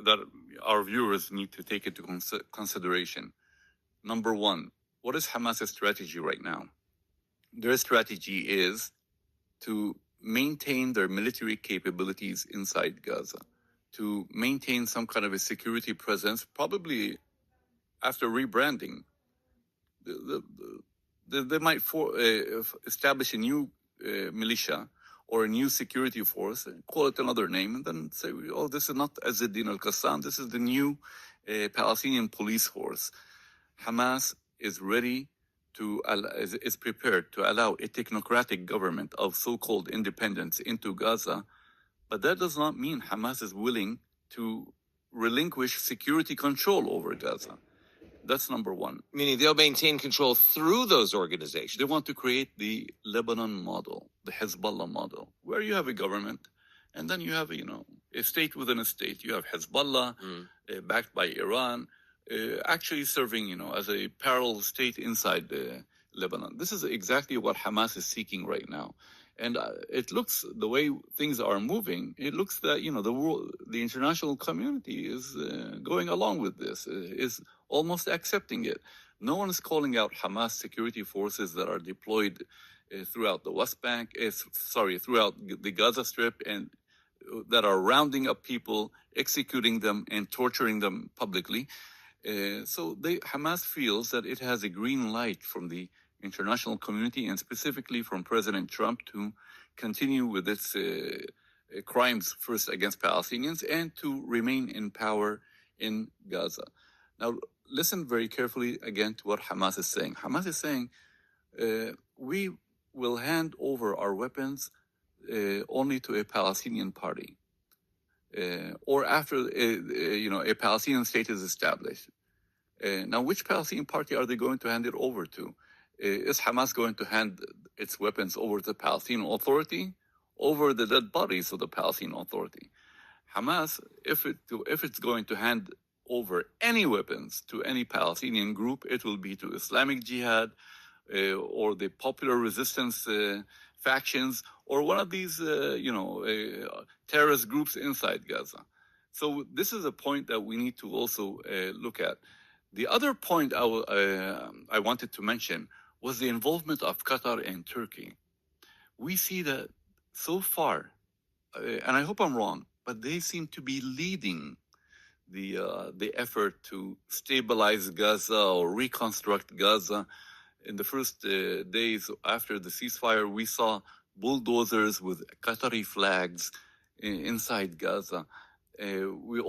that our viewers need to take into consideration. Number one, what is Hamas's strategy right now? Their strategy is to maintain their military capabilities inside Gaza, to maintain some kind of a security presence, probably after rebranding. They might establish a new militia or a new security force, call it another name, and then say, oh, this is not Azzeddin al-Qassam, this is the new Palestinian police force. Hamas is ready to, is prepared to allow a technocratic government of so-called independence into Gaza, but that does not mean Hamas is willing to relinquish security control over Gaza. That's number one. Meaning they'll maintain control through those organizations. They want to create the Lebanon model, the Hezbollah model, where you have a government, and then you have, a state within a state. You have Hezbollah, backed by Iran, actually serving, as a parallel state inside Lebanon. This is exactly what Hamas is seeking right now. And it looks, the way things are moving, it looks that, the international community is going along with this, is almost accepting it. No one is calling out Hamas security forces that are deployed throughout the West Bank, throughout the Gaza Strip, and that are rounding up people, executing them, and torturing them publicly. So Hamas feels that it has a green light from the international community, and specifically from President Trump, to continue with its crimes first against Palestinians and to remain in power in Gaza. Now, listen very carefully again to what Hamas is saying. Hamas is saying, we will hand over our weapons only to a Palestinian party, or after a Palestinian state is established. Now, which Palestinian party are they going to hand it over to? Is Hamas going to hand its weapons over to the Palestinian Authority, over the dead bodies of the Palestinian Authority? Hamas, if it's going to hand over any weapons to any Palestinian group, it will be to Islamic Jihad or the Popular Resistance factions, or one of these terrorist groups inside Gaza. So this is a point that we need to also look at. The other point I wanted to mention was the involvement of Qatar and Turkey. We see that so far, and I hope I'm wrong, but they seem to be leading the effort to stabilize Gaza or reconstruct Gaza. In the first days after the ceasefire, we saw bulldozers with Qatari flags inside Gaza. We